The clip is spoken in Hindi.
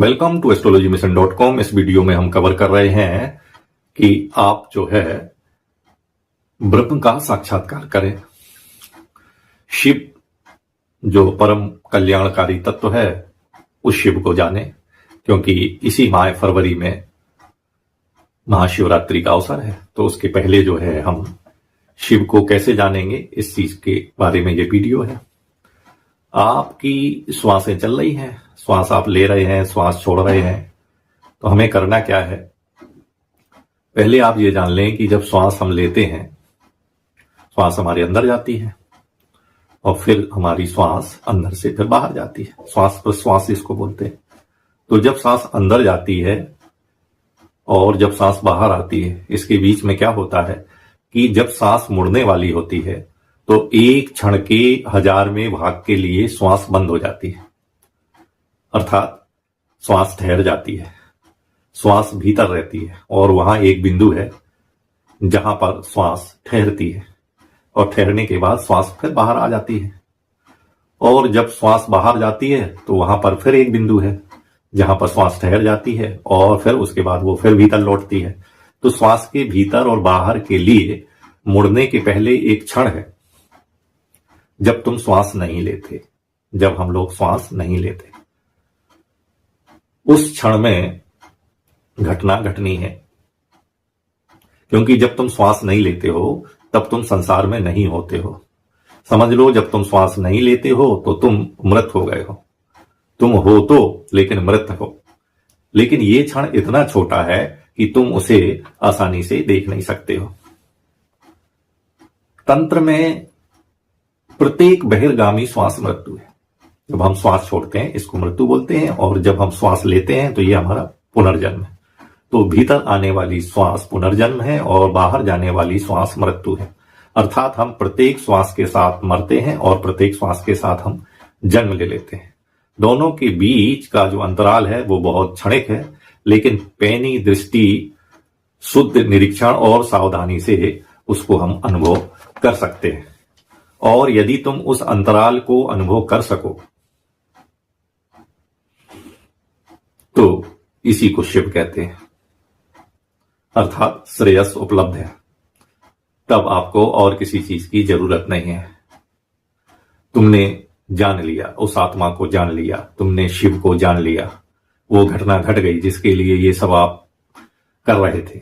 Welcome to astrologymission.com। इस वीडियो में हम कवर कर रहे हैं कि आप जो है ब्रह्म का साक्षात्कार करें। शिव जो परम कल्याणकारी तत्व है उस शिव को जाने, क्योंकि इसी माह फरवरी में महाशिवरात्रि का अवसर है। तो उसके पहले जो है हम शिव को कैसे जानेंगे, इस चीज के बारे में ये वीडियो है। आपकी श्वासें चल रही हैं, श्वास आप ले रहे हैं, श्वास छोड़ रहे हैं, तो हमें करना क्या है। पहले आप ये जान लें कि जब श्वास हम लेते हैं, श्वास हमारे अंदर जाती है और फिर हमारी श्वास अंदर से फिर बाहर जाती है। श्वास प्रश्वास इसको बोलते हैं। तो जब सांस अंदर जाती है और जब सांस बाहर आती है, इसके बीच में क्या होता है कि जब सांस मुड़ने वाली होती है तो एक क्षण के 1000वें भाग के लिए श्वास बंद हो जाती है, अर्थात श्वास ठहर जाती है। श्वास भीतर रहती है और वहां एक बिंदु है जहां पर श्वास ठहरती है और ठहरने के बाद श्वास फिर बाहर आ जाती है। और जब श्वास बाहर जाती है तो वहां पर फिर एक बिंदु है जहां पर श्वास ठहर जाती है और फिर उसके बाद वो फिर भीतर लौटती है। तो श्वास के भीतर और बाहर के लिए मुड़ने के पहले एक क्षण है जब तुम श्वास नहीं लेते, जब हम लोग श्वास नहीं लेते, उस क्षण में घटना घटनी है। क्योंकि जब तुम श्वास नहीं लेते हो तब तुम संसार में नहीं होते हो। समझ लो, जब तुम श्वास नहीं लेते हो तो तुम मृत हो गए हो। तुम हो तो लेकिन मृत हो। लेकिन ये क्षण इतना छोटा है कि तुम उसे आसानी से देख नहीं सकते हो। तंत्र में प्रत्येक बहिर्गामी श्वास मृत्यु है। जब हम श्वास छोड़ते हैं इसको मृत्यु बोलते हैं, और जब हम श्वास लेते हैं तो ये हमारा पुनर्जन्म है। तो भीतर आने वाली श्वास पुनर्जन्म है और बाहर जाने वाली श्वास मृत्यु है। अर्थात हम प्रत्येक श्वास के साथ मरते हैं और प्रत्येक श्वास के साथ हम जन्म ले लेते हैं। दोनों के बीच का जो अंतराल है वो बहुत क्षणिक है, लेकिन पैनी दृष्टि, शुद्ध निरीक्षण और सावधानी से उसको हम अनुभव कर सकते हैं। और यदि तुम उस अंतराल को अनुभव कर सको तो इसी को शिव कहते हैं, अर्थात श्रेयस उपलब्ध है। तब आपको और किसी चीज की जरूरत नहीं है। तुमने जान लिया, उस आत्मा को जान लिया, तुमने शिव को जान लिया। वो घटना घट गई जिसके लिए ये सब आप कर रहे थे।